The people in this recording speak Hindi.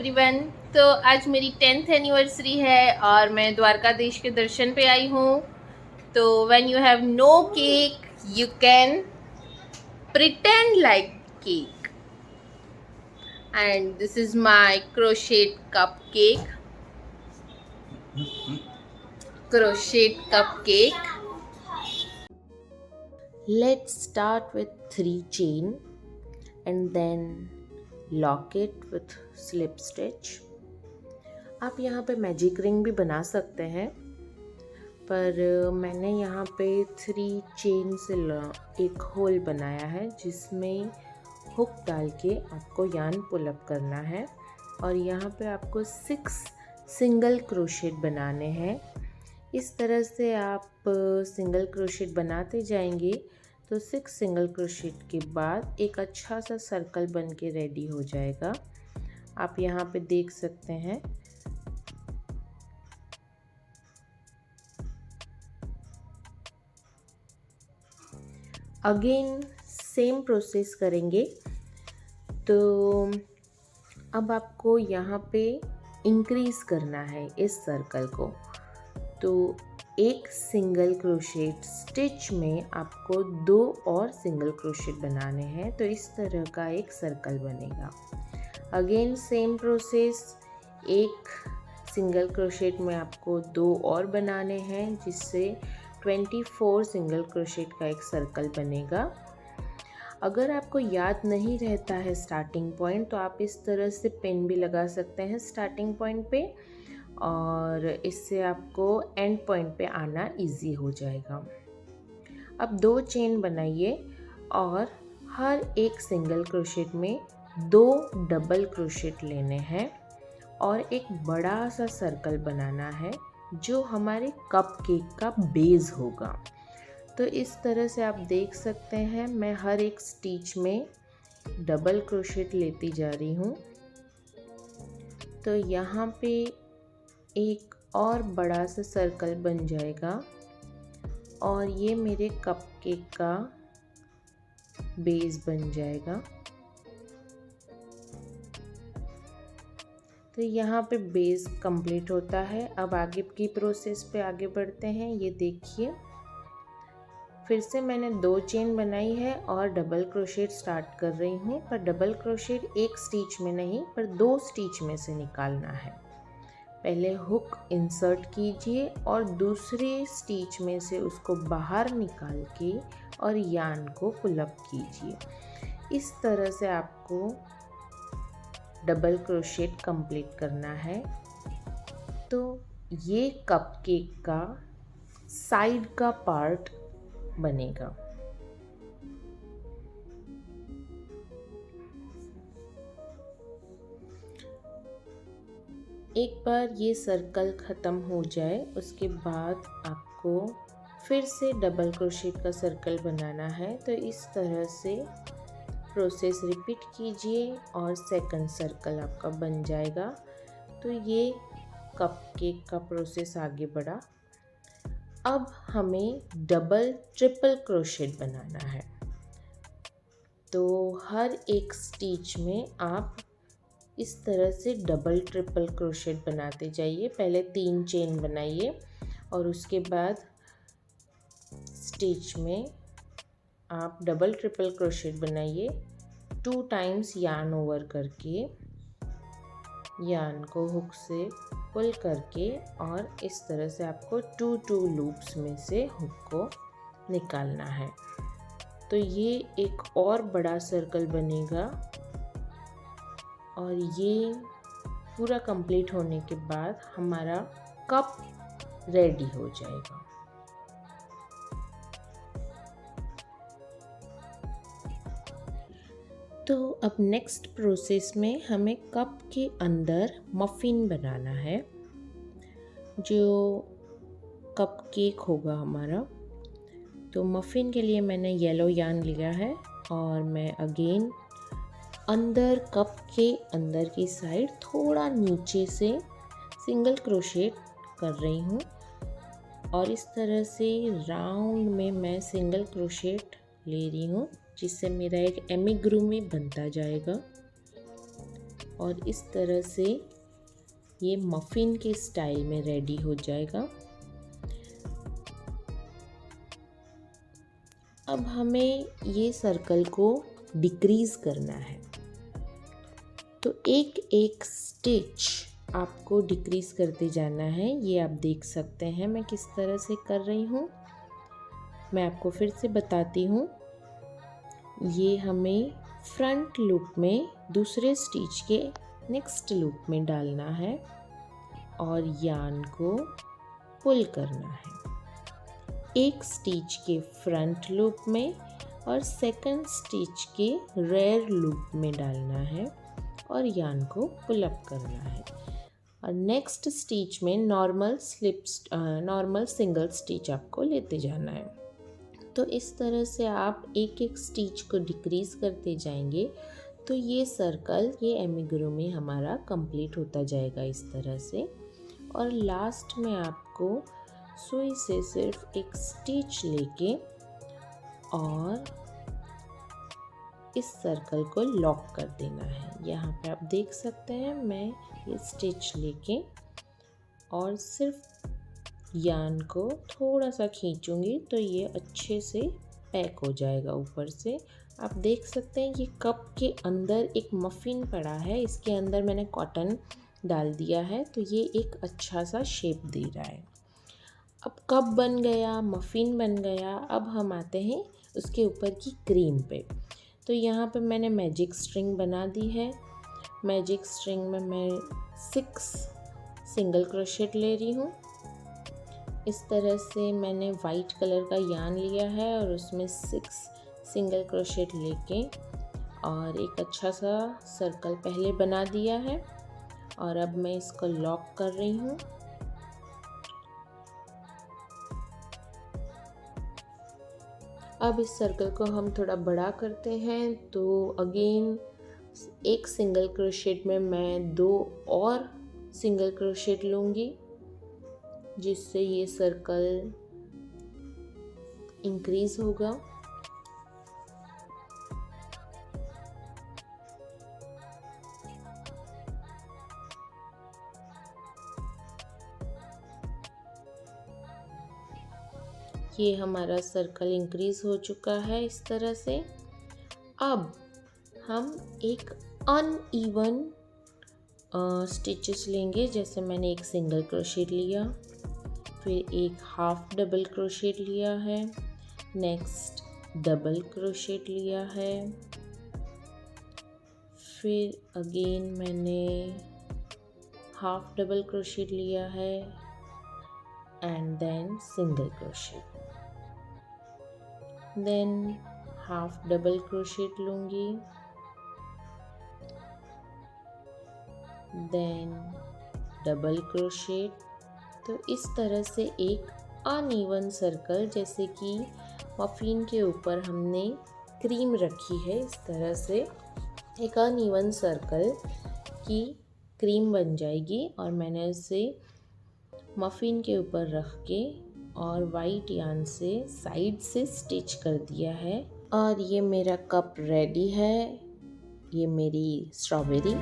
एवरीवन। तो आज मेरी 10th एनिवर्सरी है और मैं द्वारकाधीश के दर्शन पे आई हूँ। तो when you have no cake you can pretend like cake and this is my crochet cupcake. Let's start with 3 chain and then lock it with slip stitch. आप यहाँ पे मैजिक रिंग भी बना सकते हैं, पर मैंने यहाँ पे 3 चेन से एक होल बनाया है जिसमें हुक डाल के आपको यार्न पुल अप करना है और यहाँ पे आपको 6 सिंगल क्रोशेट बनाने हैं। इस तरह से आप सिंगल क्रोशेट बनाते जाएंगे तो 6 सिंगल क्रोशेट के बाद एक अच्छा सा सर्कल बन के रेडी हो जाएगा। आप यहाँ पे देख सकते हैं। अगेन सेम प्रोसेस करेंगे। तो अब आपको यहाँ पे इंक्रीज करना है इस सर्कल को। तो एक सिंगल क्रोशेट स्टिच में आपको 2 और सिंगल क्रोशेट बनाने हैं, तो इस तरह का एक सर्कल बनेगा। अगेन सेम प्रोसेस, एक सिंगल क्रोशेट में आपको 2 और बनाने हैं जिससे 24 सिंगल क्रोशेट का एक सर्कल बनेगा। अगर आपको याद नहीं रहता है स्टार्टिंग पॉइंट तो आप इस तरह से पिन भी लगा सकते हैं स्टार्टिंग पॉइंट पे और इससे आपको एंड पॉइंट पे आना इजी हो जाएगा। अब 2 चेन बनाइए और हर एक सिंगल क्रोशेट में 2 डबल क्रोशेट लेने हैं और एक बड़ा सा सर्कल बनाना है जो हमारे कप केक का बेस होगा। तो इस तरह से आप देख सकते हैं, मैं हर एक स्टिच में डबल क्रोशेट लेती जा रही हूँ। तो यहाँ पे एक और बड़ा सा सर्कल बन जाएगा और ये मेरे कप केक का बेस बन जाएगा। तो यहाँ पे बेस कंप्लीट होता है। अब आगे की प्रोसेस पे आगे बढ़ते हैं। ये देखिए, फिर से मैंने 2 चेन बनाई है और डबल क्रोशेट स्टार्ट कर रही हूँ, पर डबल क्रोशेट एक स्टिच में नहीं पर 2 स्टिच में से निकालना है। पहले हुक इंसर्ट कीजिए और दूसरे स्टिच में से उसको बाहर निकाल के और यार्न को पुल अप कीजिए। इस तरह से आपको डबल क्रोशेट कंप्लीट करना है। तो ये कप केक का साइड का पार्ट बनेगा। एक बार ये सर्कल ख़त्म हो जाए उसके बाद आपको फिर से डबल क्रोशेट का सर्कल बनाना है। तो इस तरह से प्रोसेस रिपीट कीजिए और सेकंड सर्कल आपका बन जाएगा। तो ये कप केक का प्रोसेस आगे बढ़ा। अब हमें डबल ट्रिपल क्रोशेट बनाना है। तो हर एक स्टिच में आप इस तरह से डबल ट्रिपल क्रोशेट बनाते जाइए। पहले 3 चेन बनाइए और उसके बाद स्टिच में आप डबल ट्रिपल क्रोशेट बनाइए। 2 टाइम्स यार्न ओवर करके यार्न को हुक से पुल करके और इस तरह से आपको 2 लूप्स में से हुक को निकालना है। तो ये एक और बड़ा सर्कल बनेगा और ये पूरा कंप्लीट होने के बाद हमारा कप रेडी हो जाएगा। तो अब नेक्स्ट प्रोसेस में हमें कप के अंदर मफ़िन बनाना है जो कप केक होगा हमारा। तो मफ़िन के लिए मैंने येलो यार्न लिया है और मैं अगेन अंदर कप के अंदर की साइड थोड़ा नीचे से सिंगल क्रोशेट कर रही हूँ और इस तरह से राउंड में मैं सिंगल क्रोशेट ले रही हूँ जिससे मेरा एक एमिग्रुमी बनता जाएगा। और इस तरह से ये मफ़िन के स्टाइल में रेडी हो जाएगा। अब हमें ये सर्कल को डिक्रीज़ करना है, तो एक एक स्टिच आपको डिक्रीज़ करते जाना है। ये आप देख सकते हैं मैं किस तरह से कर रही हूँ। मैं आपको फिर से बताती हूँ। ये हमें फ्रंट लूप में दूसरे स्टिच के नेक्स्ट लूप में डालना है और यार्न को पुल करना है, एक स्टिच के फ्रंट लूप में और सेकंड स्टिच के रेयर लूप में डालना है और यार्न को पुल अप करना है। और नेक्स्ट स्टिच में नॉर्मल सिंगल स्टिच आपको लेते जाना है। तो इस तरह से आप एक एक स्टिच को डिक्रीज़ करते जाएंगे तो ये सर्कल, ये एमिगुरुमी हमारा कंप्लीट होता जाएगा इस तरह से। और लास्ट में आपको सुई से सिर्फ एक स्टिच लेके और इस सर्कल को लॉक कर देना है। यहाँ पे आप देख सकते हैं मैं ये स्टिच लेके और सिर्फ यार्न को थोड़ा सा खींचूंगी तो ये अच्छे से पैक हो जाएगा ऊपर से। आप देख सकते हैं ये कप के अंदर एक मफ़िन पड़ा है, इसके अंदर मैंने कॉटन डाल दिया है तो ये एक अच्छा सा शेप दे रहा है। अब कप बन गया, मफ़िन बन गया। अब हम आते हैं उसके ऊपर की क्रीम पे। तो यहाँ पे मैंने मैजिक स्ट्रिंग बना दी है। मैजिक स्ट्रिंग में मैं 6 सिंगल क्रोशेट ले रही हूँ। इस तरह से मैंने वाइट कलर का यार्न लिया है और उसमें 6 सिंगल क्रोशेट लेके और एक अच्छा सा सर्कल पहले बना दिया है और अब मैं इसको लॉक कर रही हूँ। अब इस सर्कल को हम थोड़ा बड़ा करते हैं तो अगेन एक सिंगल क्रोशेट में मैं 2 और सिंगल क्रोशेट लूँगी जिससे ये सर्कल इंक्रीज होगा। ये हमारा सर्कल इंक्रीज हो चुका है इस तरह से। अब हम एक अनइवन स्टिचेस लेंगे। जैसे मैंने एक सिंगल क्रोशेट लिया, फिर एक हाफ डबल क्रोशेट लिया है, नेक्स्ट डबल क्रोशेट लिया है, फिर अगेन मैंने हाफ डबल क्रोशेट लिया है and then single crochet, then half double crochet लूँगी, देन डबल क्रोशेट। तो इस तरह से एक अनइवन सर्कल, जैसे कि मफ़िन के ऊपर हमने क्रीम रखी है, इस तरह से एक अनइवन सर्कल की क्रीम बन जाएगी। और मैंने इसे मफ़िन के ऊपर रख के और वाइट यार्न से साइड से स्टिच कर दिया है और ये मेरा कप रेडी है। ये मेरी स्ट्रॉबेरी